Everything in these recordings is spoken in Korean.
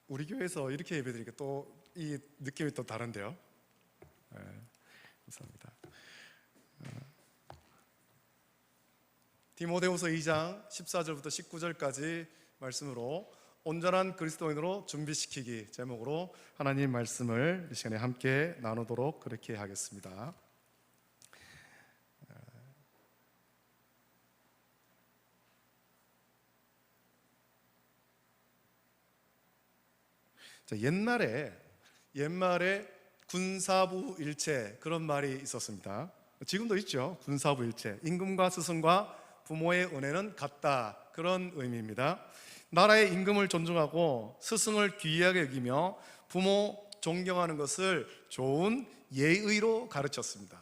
우리 교회에서 이렇게 예배드리니까 또 이 느낌이 또 다른데요. 네, 감사합니다. 디모데후서 2장 14절부터 19절까지 말씀으로 온전한 그리스도인으로 준비시키기 제목으로 하나님 말씀을 이 시간에 함께 나누도록 그렇게 하겠습니다. 자, 옛말에 군사부 일체 그런 말이 있었습니다. 지금도 있죠. 군사부 일체, 임금과 스승과 부모의 은혜는 같다, 그런 의미입니다. 나라의 임금을 존중하고 스승을 귀하게 여기며 부모 존경하는 것을 좋은 예의로 가르쳤습니다.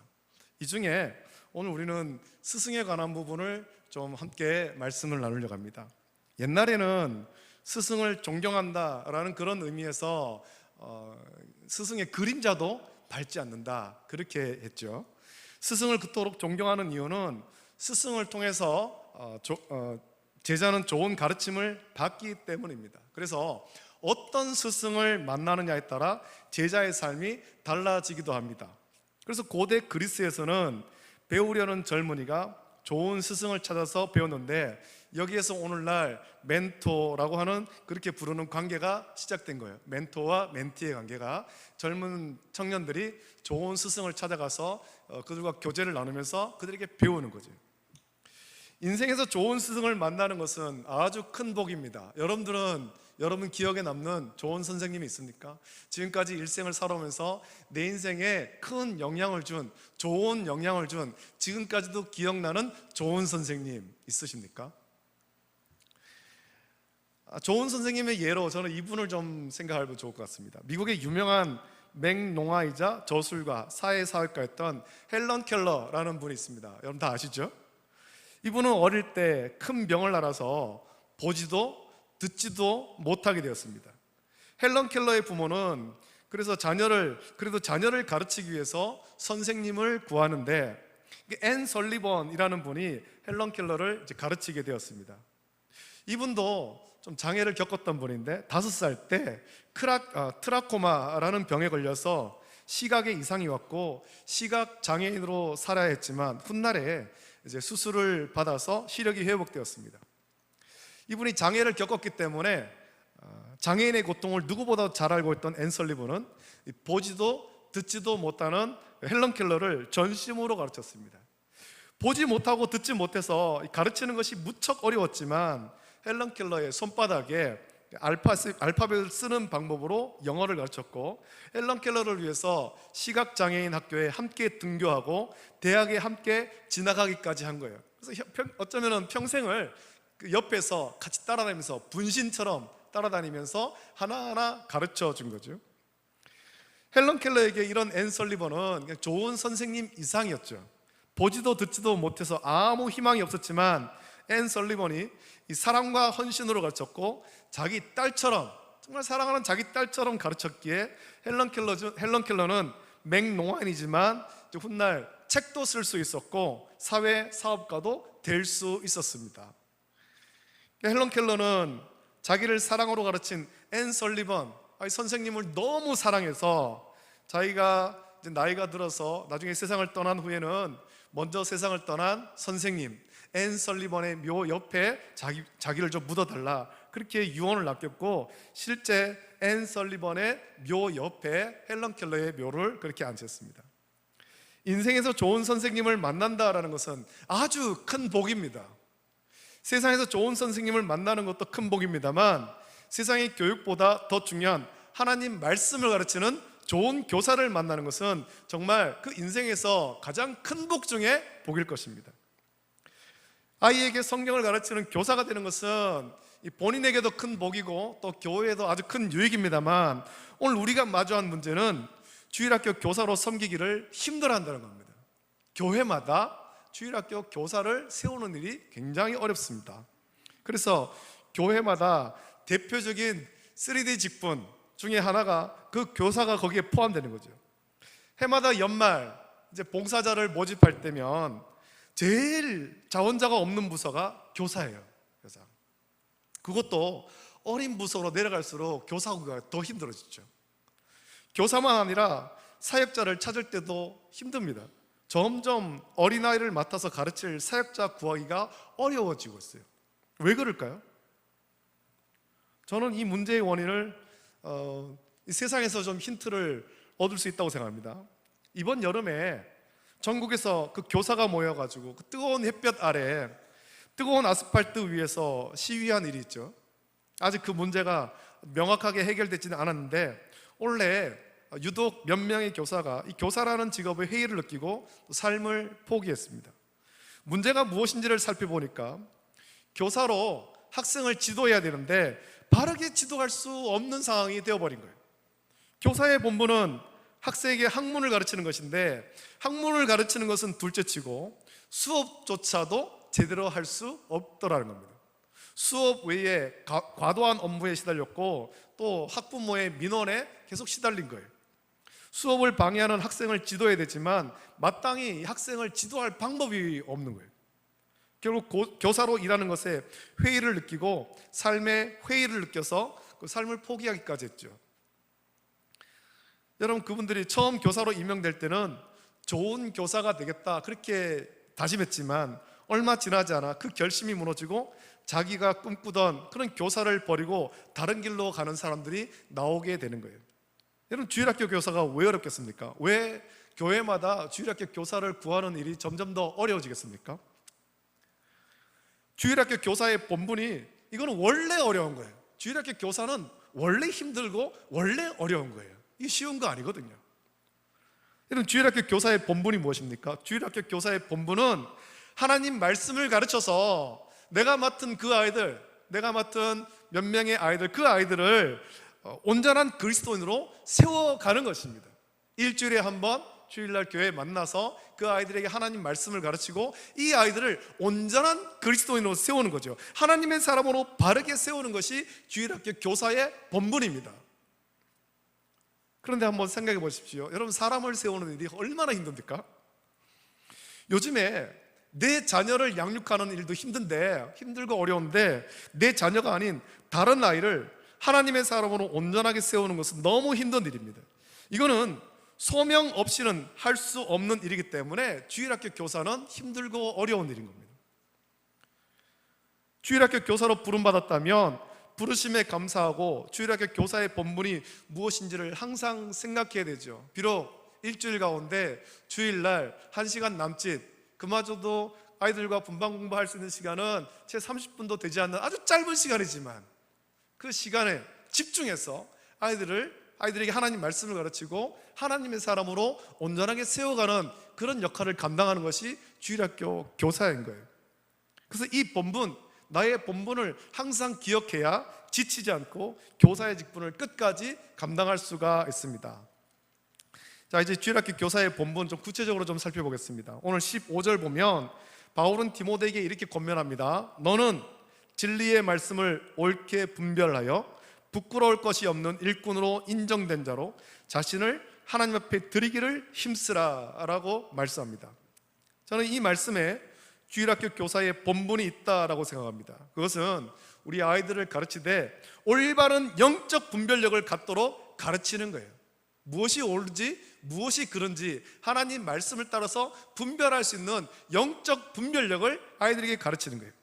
이 중에 오늘 우리는 스승에 관한 부분을 좀 함께 말씀을 나누려고 합니다. 옛날에는 스승을 존경한다라는 그런 의미에서 스승의 그림자도 밟지 않는다, 그렇게 했죠. 스승을 그토록 존경하는 이유는 스승을 통해서 제자는 좋은 가르침을 받기 때문입니다. 그래서 어떤 스승을 만나느냐에 따라 제자의 삶이 달라지기도 합니다. 그래서 고대 그리스에서는 배우려는 젊은이가 좋은 스승을 찾아서 배웠는데, 여기에서 오늘날 멘토라고 하는, 그렇게 부르는 관계가 시작된 거예요. 멘토와 멘티의 관계가, 젊은 청년들이 좋은 스승을 찾아가서 그들과 교제를 나누면서 그들에게 배우는 거죠. 인생에서 좋은 스승을 만나는 것은 아주 큰 복입니다. 여러분 기억에 남는 좋은 선생님이 있습니까? 지금까지 일생을 살아오면서 내 인생에 큰 영향을 준, 좋은 영향을 준, 지금까지도 기억나는 좋은 선생님 있으십니까? 좋은 선생님의 예로 저는 이분을 좀 생각하면 좋을 것 같습니다. 미국의 유명한 맹농아이자 저술가, 사회사학가였던 헬런 켈러라는 분이 있습니다. 여러분 다 아시죠? 이분은 어릴 때 큰 병을 앓아서 보지도 듣지도 못하게 되었습니다. 헬런 켈러의 부모는 그래서 자녀를 가르치기 위해서 선생님을 구하는데, 앤 설리번이라는 분이 헬런 켈러를 가르치게 되었습니다. 이분도 좀 장애를 겪었던 분인데 5살 때 트라코마라는 병에 걸려서 시각에 이상이 왔고 시각 장애인으로 살아야 했지만 훗날에 이제 수술을 받아서 시력이 회복되었습니다. 이분이 장애를 겪었기 때문에 장애인의 고통을 누구보다 잘 알고 있던 앤 설리번은 보지도 듣지도 못하는 헬런 켈러를 전심으로 가르쳤습니다. 보지 못하고 듣지 못해서 가르치는 것이 무척 어려웠지만 헬런 켈러의 손바닥에 알파벳을 쓰는 방법으로 영어를 가르쳤고, 헬런 켈러를 위해서 시각장애인 학교에 함께 등교하고 대학에 함께 진학하기까지 한 거예요. 그래서 어쩌면 평생을 그 옆에서 같이 따라다니면서 분신처럼 따라다니면서 하나하나 가르쳐 준 거죠. 헬런 켈러에게 이런 앤 설리번은 그냥 좋은 선생님 이상이었죠. 보지도 듣지도 못해서 아무 희망이 없었지만 앤 설리번이 이 사랑과 헌신으로 가르쳤고 자기 딸처럼, 정말 사랑하는 자기 딸처럼 가르쳤기에 헬런 켈러는 맹농아인이지만 훗날 책도 쓸 수 있었고 사회 사업가도 될 수 있었습니다. 헬런 켈러는 자기를 사랑으로 가르친 앤 설리번 선생님을 너무 사랑해서 자기가 이제 나이가 들어서 나중에 세상을 떠난 후에는 먼저 세상을 떠난 선생님 앤 설리번의 묘 옆에 자기를 좀 묻어달라, 그렇게 유언을 남겼고 실제 앤 설리번의 묘 옆에 헬런 켈러의 묘를 그렇게 앉혔습니다. 인생에서 좋은 선생님을 만난다라는 것은 아주 큰 복입니다. 세상에서 좋은 선생님을 만나는 것도 큰 복입니다만 세상의 교육보다 더 중요한 하나님 말씀을 가르치는 좋은 교사를 만나는 것은 정말 그 인생에서 가장 큰 복 중에 복일 것입니다. 아이에게 성경을 가르치는 교사가 되는 것은 본인에게도 큰 복이고 또 교회에도 아주 큰 유익입니다만, 오늘 우리가 마주한 문제는 주일학교 교사로 섬기기를 힘들어한다는 겁니다. 교회마다 주일학교 교사를 세우는 일이 굉장히 어렵습니다. 그래서 교회마다 대표적인 3D 직분 중에 하나가 그 교사가 거기에 포함되는 거죠. 해마다 연말 이제 봉사자를 모집할 때면 제일 자원자가 없는 부서가 교사예요. 교사. 그것도 어린 부서로 내려갈수록 교사가 더 힘들어지죠. 교사만 아니라 사역자를 찾을 때도 힘듭니다. 점점 어린아이를 맡아서 가르칠 사역자 구하기가 어려워지고 있어요. 왜 그럴까요? 저는 이 문제의 원인을 이 세상에서 좀 힌트를 얻을 수 있다고 생각합니다. 이번 여름에 전국에서 그 교사가 모여가지고 그 뜨거운 햇볕 아래 뜨거운 아스팔트 위에서 시위한 일이 있죠. 아직 그 문제가 명확하게 해결되지는 않았는데 원래 유독 몇 명의 교사가 이 교사라는 직업의 회의를 느끼고 삶을 포기했습니다. 문제가 무엇인지를 살펴보니까 교사로 학생을 지도해야 되는데 바르게 지도할 수 없는 상황이 되어버린 거예요. 교사의 본분은 학생에게 학문을 가르치는 것인데 학문을 가르치는 것은 둘째치고 수업조차도 제대로 할 수 없더라는 겁니다. 수업 외에 과도한 업무에 시달렸고 또 학부모의 민원에 계속 시달린 거예요. 수업을 방해하는 학생을 지도해야 되지만 마땅히 학생을 지도할 방법이 없는 거예요. 결국 교사로 일하는 것에 회의를 느끼고 삶의 회의를 느껴서 그 삶을 포기하기까지 했죠. 여러분, 그분들이 처음 교사로 임명될 때는 좋은 교사가 되겠다 그렇게 다짐했지만 얼마 지나지 않아 그 결심이 무너지고 자기가 꿈꾸던 그런 교사를 버리고 다른 길로 가는 사람들이 나오게 되는 거예요. 여러분, 주일학교 교사가 왜 어렵겠습니까? 왜 교회마다 주일학교 교사를 구하는 일이 점점 더 어려워지겠습니까? 주일학교 교사의 본분이 이거는 원래 어려운 거예요. 주일학교 교사는 원래 힘들고 원래 어려운 거예요. 이게 쉬운 거 아니거든요. 여러분, 주일학교 교사의 본분이 무엇입니까? 주일학교 교사의 본분은 하나님 말씀을 가르쳐서 내가 맡은 그 아이들, 내가 맡은 몇 명의 아이들, 그 아이들을 온전한 그리스도인으로 세워가는 것입니다. 일주일에 한 번 주일날 교회에 만나서 그 아이들에게 하나님 말씀을 가르치고 이 아이들을 온전한 그리스도인으로 세우는 거죠. 하나님의 사람으로 바르게 세우는 것이 주일학교 교사의 본분입니다. 그런데 한번 생각해 보십시오. 여러분, 사람을 세우는 일이 얼마나 힘듭니까? 요즘에 내 자녀를 양육하는 일도 힘들고 어려운데 내 자녀가 아닌 다른 아이를 하나님의 사람으로 온전하게 세우는 것은 너무 힘든 일입니다. 이거는 소명 없이는 할 수 없는 일이기 때문에 주일학교 교사는 힘들고 어려운 일인 겁니다. 주일학교 교사로 부름받았다면 부르심에 감사하고 주일학교 교사의 본분이 무엇인지를 항상 생각해야 되죠. 비록 일주일 가운데 주일날 1시간 남짓, 그마저도 아이들과 분방 공부할 수 있는 시간은 채 30분도 되지 않는 아주 짧은 시간이지만 그 시간에 집중해서 아이들에게 하나님 말씀을 가르치고 하나님의 사람으로 온전하게 세워가는 그런 역할을 감당하는 것이 주일학교 교사인 거예요. 그래서 이 본분, 나의 본분을 항상 기억해야 지치지 않고 교사의 직분을 끝까지 감당할 수가 있습니다. 자, 이제 주일학교 교사의 본분 좀 구체적으로 좀 살펴보겠습니다. 오늘 15절 보면 바울은 디모데에게 이렇게 권면합니다. 너는 진리의 말씀을 옳게 분별하여 부끄러울 것이 없는 일꾼으로 인정된 자로 자신을 하나님 앞에 드리기를 힘쓰라 라고 말씀합니다. 저는 이 말씀에 주일학교 교사의 본분이 있다라고 생각합니다. 그것은 우리 아이들을 가르치되 올바른 영적 분별력을 갖도록 가르치는 거예요. 무엇이 옳은지 무엇이 그른지 하나님 말씀을 따라서 분별할 수 있는 영적 분별력을 아이들에게 가르치는 거예요.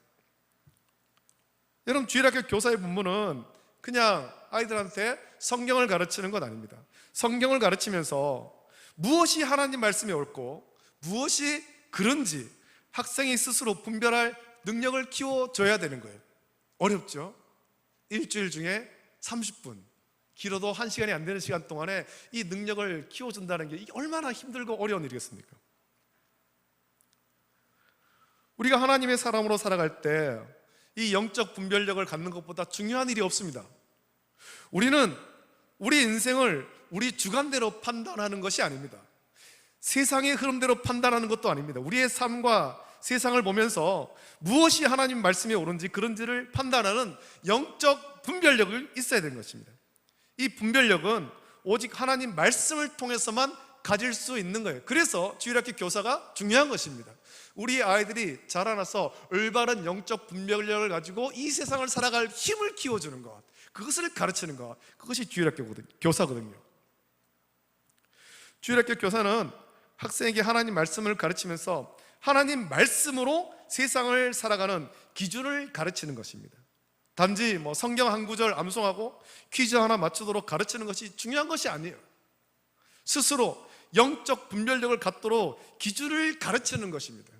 여러분, 주일학교 교사의 본분은 그냥 아이들한테 성경을 가르치는 건 아닙니다. 성경을 가르치면서 무엇이 하나님 말씀이 옳고 무엇이 그른지 학생이 스스로 분별할 능력을 키워줘야 되는 거예요. 어렵죠? 일주일 중에 30분, 길어도 1시간이 안 되는 시간 동안에 이 능력을 키워준다는 게 이게 얼마나 힘들고 어려운 일이겠습니까? 우리가 하나님의 사람으로 살아갈 때 이 영적 분별력을 갖는 것보다 중요한 일이 없습니다. 우리는 우리 인생을 우리 주관대로 판단하는 것이 아닙니다. 세상의 흐름대로 판단하는 것도 아닙니다. 우리의 삶과 세상을 보면서 무엇이 하나님 말씀이 옳은지 그런지를 판단하는 영적 분별력을 있어야 되는 것입니다. 이 분별력은 오직 하나님 말씀을 통해서만 가질 수 있는 거예요. 그래서 주일학교 교사가 중요한 것입니다. 우리 아이들이 자라나서 올바른 영적 분별력을 가지고 이 세상을 살아갈 힘을 키워주는 것, 그것을 가르치는 것, 그것이 교사거든요. 주일학교 교사는 학생에게 하나님 말씀을 가르치면서 하나님 말씀으로 세상을 살아가는 기준을 가르치는 것입니다. 단지 성경 한 구절 암송하고 퀴즈 하나 맞추도록 가르치는 것이 중요한 것이 아니에요. 스스로 영적 분별력을 갖도록 기준을 가르치는 것입니다.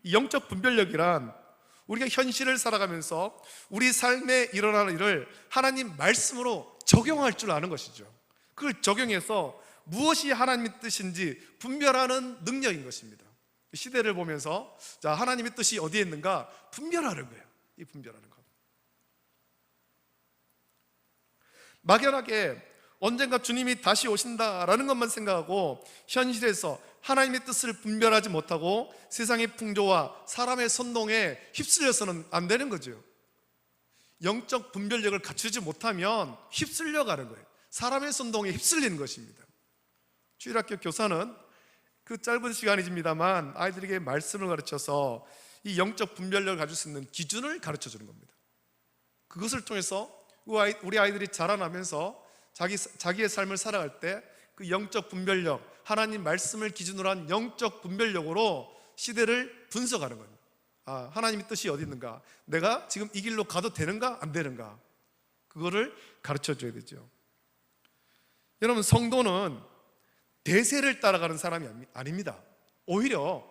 이 영적 분별력이란 우리가 현실을 살아가면서 우리 삶에 일어나는 일을 하나님 말씀으로 적용할 줄 아는 것이죠. 그걸 적용해서 무엇이 하나님의 뜻인지 분별하는 능력인 것입니다. 시대를 보면서 자, 하나님의 뜻이 어디에 있는가 분별하는 거예요. 이 분별하는 것. 막연하게 언젠가 주님이 다시 오신다라는 것만 생각하고 현실에서 하나님의 뜻을 분별하지 못하고 세상의 풍조와 사람의 선동에 휩쓸려서는 안 되는 거죠. 영적 분별력을 갖추지 못하면 휩쓸려가는 거예요. 사람의 선동에 휩쓸리는 것입니다. 주일학교 교사는 그 짧은 시간이집니다만 아이들에게 말씀을 가르쳐서 이 영적 분별력을 가질 수 있는 기준을 가르쳐 주는 겁니다. 그것을 통해서 우리 아이들이 자라나면서 자기의 삶을 살아갈 때 그 영적 분별력, 하나님 말씀을 기준으로 한 영적 분별력으로 시대를 분석하는 겁니다. 아, 하나님의 뜻이 어디 있는가? 내가 지금 이 길로 가도 되는가 안 되는가? 그거를 가르쳐 줘야 되죠. 여러분, 성도는 대세를 따라가는 사람이 아닙니다. 오히려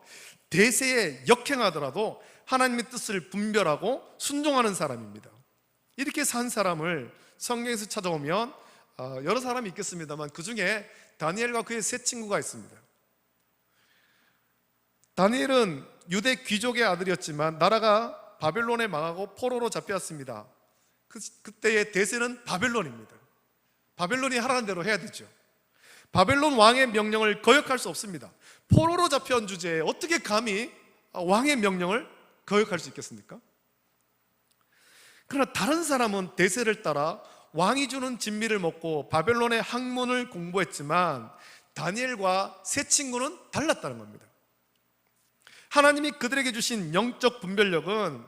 대세에 역행하더라도 하나님의 뜻을 분별하고 순종하는 사람입니다. 이렇게 산 사람을 성경에서 찾아오면 여러 사람이 있겠습니다만 그 중에 다니엘과 그의 세 친구가 있습니다. 다니엘은 유대 귀족의 아들이었지만 나라가 바벨론에 망하고 포로로 잡혔습니다. 그때의 대세는 바벨론입니다. 바벨론이 하라는 대로 해야 되죠. 바벨론 왕의 명령을 거역할 수 없습니다. 포로로 잡혀온 주제에 어떻게 감히 왕의 명령을 거역할 수 있겠습니까? 그러나 다른 사람은 대세를 따라 왕이 주는 진미를 먹고 바벨론의 학문을 공부했지만 다니엘과 세 친구는 달랐다는 겁니다. 하나님이 그들에게 주신 영적 분별력은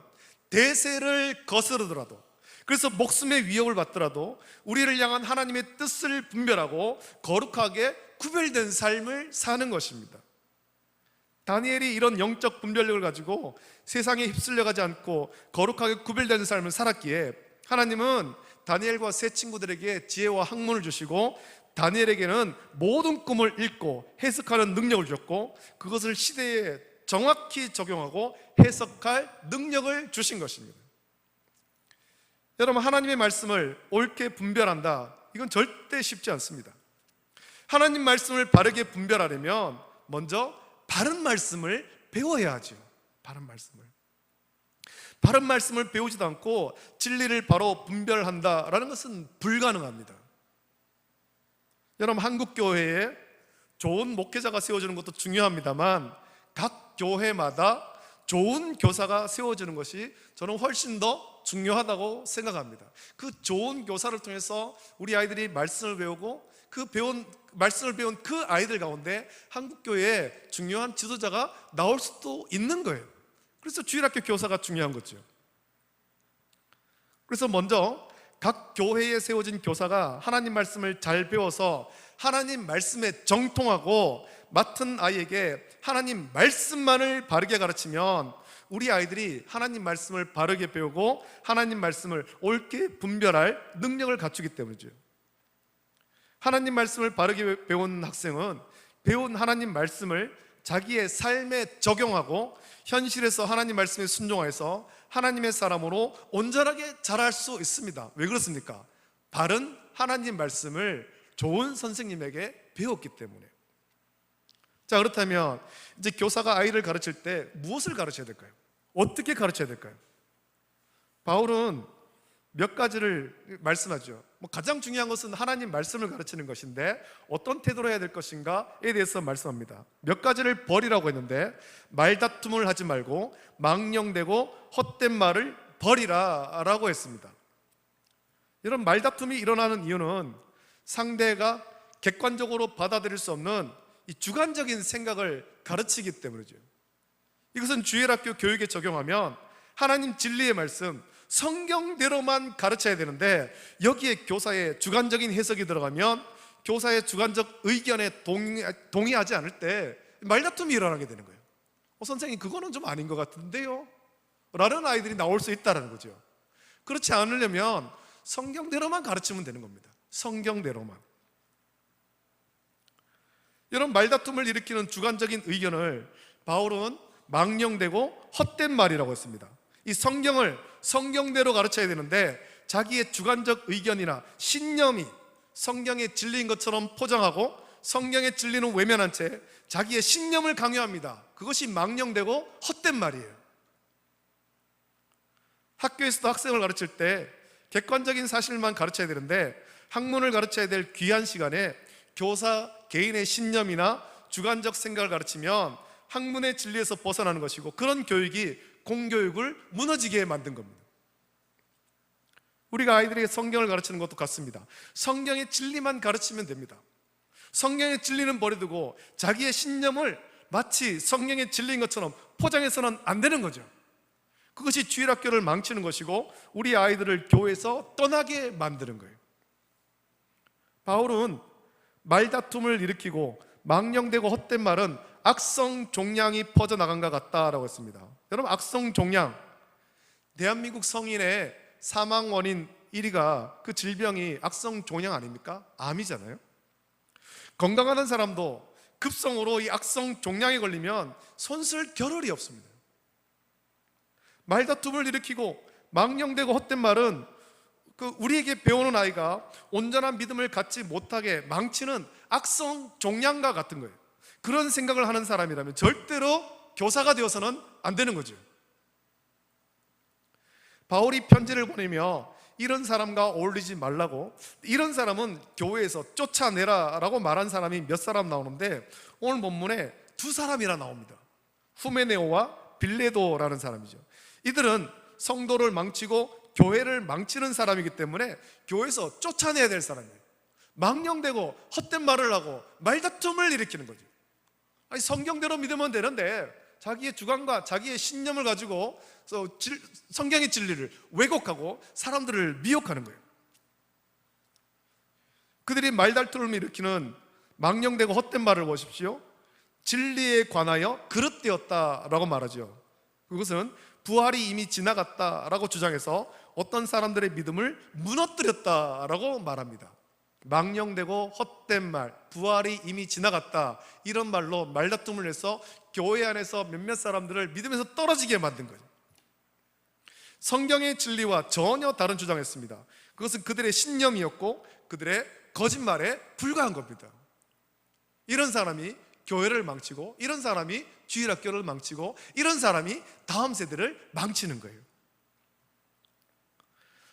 대세를 거스르더라도, 그래서 목숨의 위협을 받더라도 우리를 향한 하나님의 뜻을 분별하고 거룩하게 구별된 삶을 사는 것입니다. 다니엘이 이런 영적 분별력을 가지고 세상에 휩쓸려가지 않고 거룩하게 구별된 삶을 살았기에 하나님은 다니엘과 세 친구들에게 지혜와 학문을 주시고 다니엘에게는 모든 꿈을 읽고 해석하는 능력을 줬고 그것을 시대에 정확히 적용하고 해석할 능력을 주신 것입니다. 여러분, 하나님의 말씀을 옳게 분별한다, 이건 절대 쉽지 않습니다. 하나님 말씀을 바르게 분별하려면 먼저 바른 말씀을 배워야 하죠. 바른 말씀을 배우지도 않고 진리를 바로 분별한다라는 것은 불가능합니다. 여러분, 한국교회에 좋은 목회자가 세워지는 것도 중요합니다만 각 교회마다 좋은 교사가 세워지는 것이 저는 훨씬 더 중요하다고 생각합니다. 그 좋은 교사를 통해서 우리 아이들이 말씀을 배우고 말씀을 배운 그 아이들 가운데 한국교회에 중요한 지도자가 나올 수도 있는 거예요. 그래서 주일학교 교사가 중요한 거죠. 그래서 먼저 각 교회에 세워진 교사가 하나님 말씀을 잘 배워서 하나님 말씀에 정통하고 맡은 아이에게 하나님 말씀만을 바르게 가르치면 우리 아이들이 하나님 말씀을 바르게 배우고 하나님 말씀을 옳게 분별할 능력을 갖추기 때문이죠. 하나님 말씀을 바르게 배운 학생은 배운 하나님 말씀을 자기의 삶에 적용하고 현실에서 하나님 말씀에 순종해서 하나님의 사람으로 온전하게 자랄 수 있습니다. 왜 그렇습니까? 바른 하나님 말씀을 좋은 선생님에게 배웠기 때문에. 자, 그렇다면 이제 교사가 아이를 가르칠 때 무엇을 가르쳐야 될까요? 어떻게 가르쳐야 될까요? 바울은 몇 가지를 말씀하죠. 가장 중요한 것은 하나님 말씀을 가르치는 것인데 어떤 태도로 해야 될 것인가에 대해서 말씀합니다. 몇 가지를 버리라고 했는데 말다툼을 하지 말고 망령되고 헛된 말을 버리라 라고 했습니다. 이런 말다툼이 일어나는 이유는 상대가 객관적으로 받아들일 수 없는 이 주관적인 생각을 가르치기 때문이죠. 이것은 주일학교 교육에 적용하면 하나님 진리의 말씀, 성경대로만 가르쳐야 되는데, 여기에 교사의 주관적인 해석이 들어가면 교사의 주관적 의견에 동의하지 않을 때 말다툼이 일어나게 되는 거예요. 선생님, 그거는 좀 아닌 것 같은데요? 라는 아이들이 나올 수 있다는 거죠. 그렇지 않으려면 성경대로만 가르치면 되는 겁니다. 성경대로만. 이런 말다툼을 일으키는 주관적인 의견을 바울은 망령되고 헛된 말이라고 했습니다. 이 성경을 성경대로 가르쳐야 되는데 자기의 주관적 의견이나 신념이 성경의 진리인 것처럼 포장하고 성경의 진리는 외면한 채 자기의 신념을 강요합니다. 그것이 망령되고 헛된 말이에요. 학교에서도 학생을 가르칠 때 객관적인 사실만 가르쳐야 되는데 학문을 가르쳐야 될 귀한 시간에 교사 개인의 신념이나 주관적 생각을 가르치면 학문의 진리에서 벗어나는 것이고, 그런 교육이 공교육을 무너지게 만든 겁니다. 우리가 아이들에게 성경을 가르치는 것도 같습니다. 성경의 진리만 가르치면 됩니다. 성경의 진리는 버려두고 자기의 신념을 마치 성경의 진리인 것처럼 포장해서는 안 되는 거죠. 그것이 주일학교를 망치는 것이고 우리 아이들을 교회에서 떠나게 만드는 거예요. 바울은 말다툼을 일으키고 망령되고 헛된 말은 악성 종양이 퍼져나간 것 같다라고 했습니다. 여러분, 악성 종양, 대한민국 성인의 사망 원인 1위가 그 질병이 악성 종양 아닙니까? 암이잖아요. 건강하던 사람도 급성으로 이 악성 종양에 걸리면 손쓸 겨를이 없습니다. 말다툼을 일으키고 망령되고 헛된 말은 우리에게 배우는 아이가 온전한 믿음을 갖지 못하게 망치는 악성 종양과 같은 거예요. 그런 생각을 하는 사람이라면 절대로 교사가 되어서는 안 되는 거죠. 바울이 편지를 보내며 이런 사람과 어울리지 말라고, 이런 사람은 교회에서 쫓아내라 라고 말한 사람이 몇 사람 나오는데 오늘 본문에 두 사람이나 나옵니다. 후메네오와 빌레도라는 사람이죠. 이들은 성도를 망치고 교회를 망치는 사람이기 때문에 교회에서 쫓아내야 될 사람이에요. 망령되고 헛된 말을 하고 말다툼을 일으키는 거죠. 아니, 성경대로 믿으면 되는데 자기의 주관과 자기의 신념을 가지고 성경의 진리를 왜곡하고 사람들을 미혹하는 거예요. 그들이 말다툼을 일으키는 망령되고 헛된 말을 보십시오. 진리에 관하여 그릇되었다라고 말하죠. 그것은 부활이 이미 지나갔다라고 주장해서 어떤 사람들의 믿음을 무너뜨렸다라고 말합니다. 망령되고 헛된 말, 부활이 이미 지나갔다, 이런 말로 말다툼을 해서 교회 안에서 몇몇 사람들을 믿음에서 떨어지게 만든 거죠. 성경의 진리와 전혀 다른 주장했습니다. 그것은 그들의 신념이었고 그들의 거짓말에 불과한 겁니다. 이런 사람이 교회를 망치고, 이런 사람이 주일학교를 망치고, 이런 사람이 다음 세대를 망치는 거예요.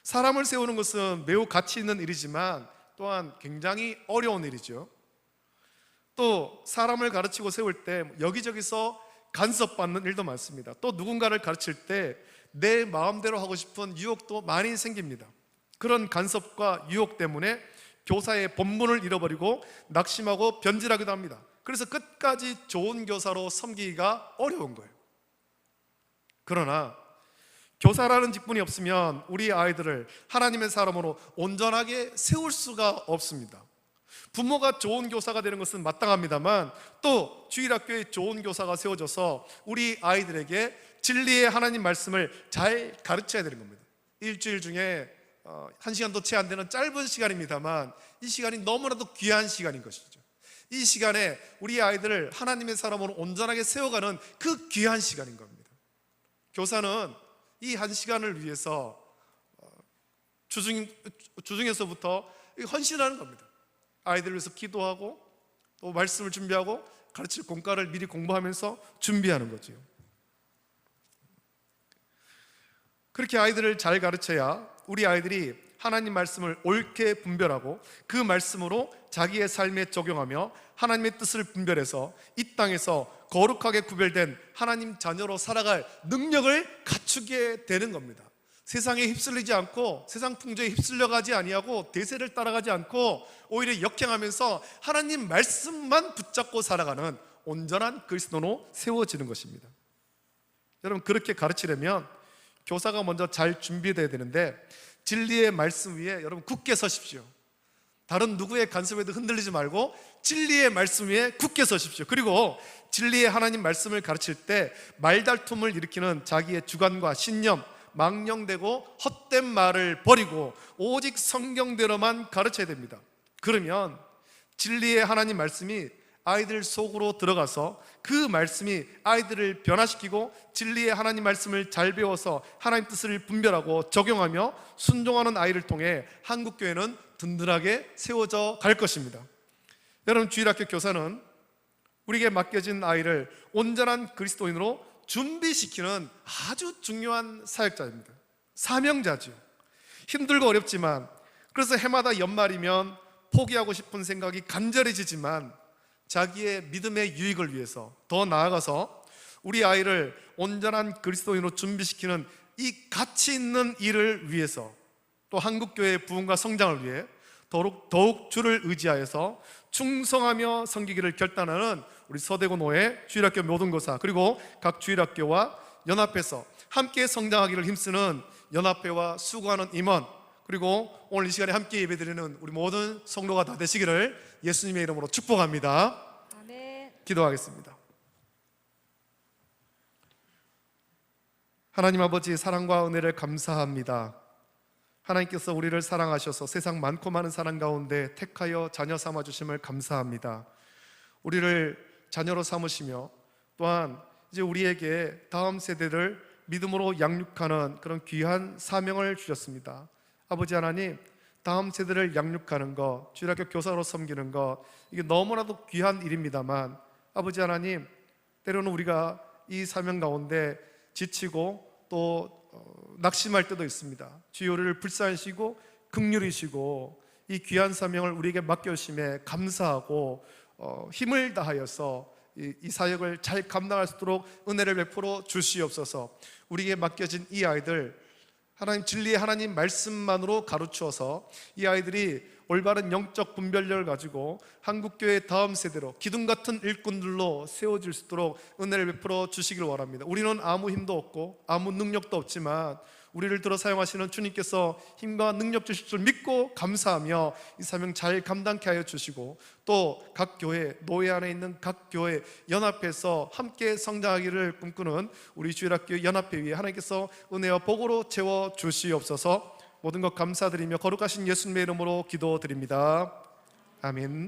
사람을 세우는 것은 매우 가치 있는 일이지만 또한 굉장히 어려운 일이죠. 또 사람을 가르치고 세울 때 여기저기서 간섭받는 일도 많습니다. 또 누군가를 가르칠 때 내 마음대로 하고 싶은 유혹도 많이 생깁니다. 그런 간섭과 유혹 때문에 교사의 본분을 잃어버리고 낙심하고 변질하기도 합니다. 그래서 끝까지 좋은 교사로 섬기기가 어려운 거예요. 그러나 교사라는 직분이 없으면 우리 아이들을 하나님의 사람으로 온전하게 세울 수가 없습니다. 부모가 좋은 교사가 되는 것은 마땅합니다만 또 주일학교에 좋은 교사가 세워져서 우리 아이들에게 진리의 하나님 말씀을 잘 가르쳐야 되는 겁니다. 일주일 중에 1시간도 채 안 되는 짧은 시간입니다만 이 시간이 너무나도 귀한 시간인 것이죠. 이 시간에 우리 아이들을 하나님의 사람으로 온전하게 세워가는 그 귀한 시간인 겁니다. 교사는 이 한 시간을 위해서 주중에서부터 헌신하는 겁니다. 아이들을 위해서 기도하고 또 말씀을 준비하고 가르칠 공과를 미리 공부하면서 준비하는 거죠. 그렇게 아이들을 잘 가르쳐야 우리 아이들이 하나님 말씀을 옳게 분별하고 그 말씀으로 자기의 삶에 적용하며 하나님의 뜻을 분별해서 이 땅에서 거룩하게 구별된 하나님 자녀로 살아갈 능력을 갖추게 되는 겁니다. 세상에 휩쓸리지 않고 세상 풍조에 휩쓸려가지 아니하고 대세를 따라가지 않고 오히려 역행하면서 하나님 말씀만 붙잡고 살아가는 온전한 그리스도로 세워지는 것입니다. 여러분, 그렇게 가르치려면 교사가 먼저 잘 준비되어야 되는데, 진리의 말씀 위에 여러분 굳게 서십시오. 다른 누구의 간섭에도 흔들리지 말고 진리의 말씀 위에 굳게 서십시오. 그리고 진리의 하나님 말씀을 가르칠 때 말다툼을 일으키는 자기의 주관과 신념, 망령되고 헛된 말을 버리고 오직 성경대로만 가르쳐야 됩니다. 그러면 진리의 하나님 말씀이 아이들 속으로 들어가서 그 말씀이 아이들을 변화시키고 진리의 하나님 말씀을 잘 배워서 하나님 뜻을 분별하고 적용하며 순종하는 아이를 통해 한국교회는 든든하게 세워져 갈 것입니다. 여러분, 주일학교 교사는 우리에게 맡겨진 아이를 온전한 그리스도인으로 준비시키는 아주 중요한 사역자입니다. 사명자죠. 힘들고 어렵지만, 그래서 해마다 연말이면 포기하고 싶은 생각이 간절해지지만 자기의 믿음의 유익을 위해서, 더 나아가서 우리 아이를 온전한 그리스도인으로 준비시키는 이 가치 있는 일을 위해서, 또 한국교회의 부흥과 성장을 위해 더욱 주를 의지하여서 충성하며 섬기기를 결단하는 우리 서대구노회 주일학교 모든 교사, 그리고 각 주일학교와 연합해서 함께 성장하기를 힘쓰는 연합회와 수고하는 임원, 그리고 오늘 이 시간에 함께 예배드리는 우리 모든 성도가 다 되시기를 예수님의 이름으로 축복합니다. 아멘. 기도하겠습니다. 하나님 아버지, 사랑과 은혜를 감사합니다. 하나님께서 우리를 사랑하셔서 세상 많고 많은 사람 가운데 택하여 자녀 삼아주심을 감사합니다. 우리를 자녀로 삼으시며 또한 이제 우리에게 다음 세대를 믿음으로 양육하는 그런 귀한 사명을 주셨습니다. 아버지 하나님, 다음 세대를 양육하는 것, 주일학교 교사로 섬기는 것, 이게 너무나도 귀한 일입니다만, 아버지 하나님, 때로는 우리가 이 사명 가운데 지치고 또 낙심할 때도 있습니다. 주여, 우리를 불쌍히시고 긍휼히시고 이 귀한 사명을 우리에게 맡겨주심에 감사하고 힘을 다하여서 이 사역을 잘 감당할 수 있도록 은혜를 베풀어 주시옵소서. 우리에게 맡겨진 이 아이들, 하나님 진리의 하나님 말씀만으로 가르쳐서 이 아이들이 올바른 영적 분별력을 가지고 한국교회의 다음 세대로 기둥 같은 일꾼들로 세워질 수 있도록 은혜를 베풀어 주시길 원합니다. 우리는 아무 힘도 없고 아무 능력도 없지만 우리를 들어 사용하시는 주님께서 힘과 능력 주실 줄 믿고 감사하며 이 사명 잘 감당케 하여 주시고, 또 각 교회, 노회 안에 있는 각 교회 연합해서 함께 성장하기를 꿈꾸는 우리 주일학교 연합회 위에 하나님께서 은혜와 복으로 채워 주시옵소서. 모든 것 감사드리며 거룩하신 예수님의 이름으로 기도드립니다. 아멘.